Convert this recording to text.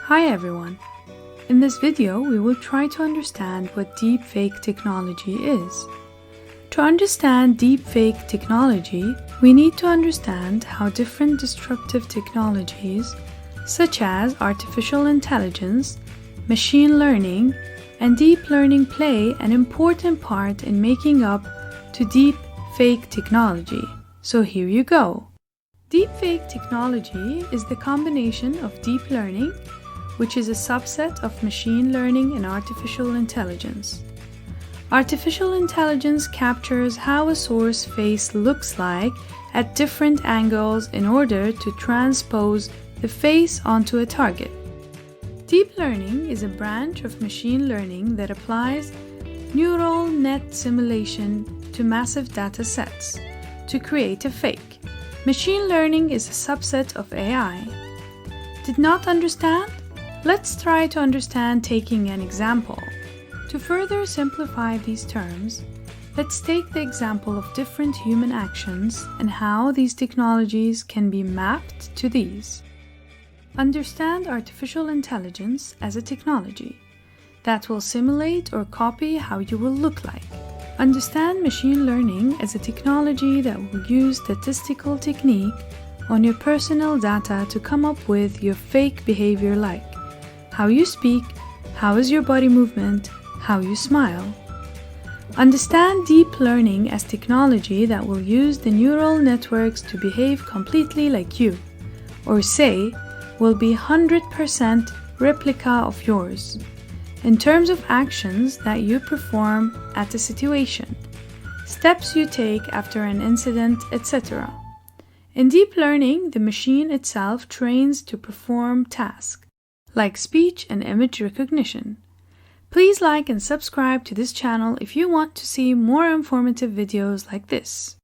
Hi everyone! In this video, we will try to understand what deepfake technology is. To understand deepfake technology, we need to understand how different disruptive technologies, such as artificial intelligence, machine learning, and deep learning play an important part in making up to deepfake technology. So here you go. Deepfake technology is the combination of deep learning, which is a subset of machine learning and artificial intelligence. Artificial intelligence captures how a source face looks like at different angles in order to transpose the face onto a target. Deep learning is a branch of machine learning that applies neural net simulation to massive data sets to create a fake. Machine learning is a subset of AI. Did not understand? Let's try to understand taking an example. To further simplify these terms, let's take the example of different human actions and how these technologies can be mapped to these. Understand artificial intelligence as a technology that will simulate or copy how you will look like. Understand machine learning as a technology that will use statistical technique on your personal data to come up with your fake behavior like how you speak, how is your body movement, how you smile. Understand deep learning as technology that will use the neural networks to behave completely like you, or say, will be 100% replica of yours, in terms of actions that you perform at a situation, steps you take after an incident, etc. In deep learning, the machine itself trains to perform tasks, like speech and image recognition. Please like and subscribe to this channel if you want to see more informative videos like this.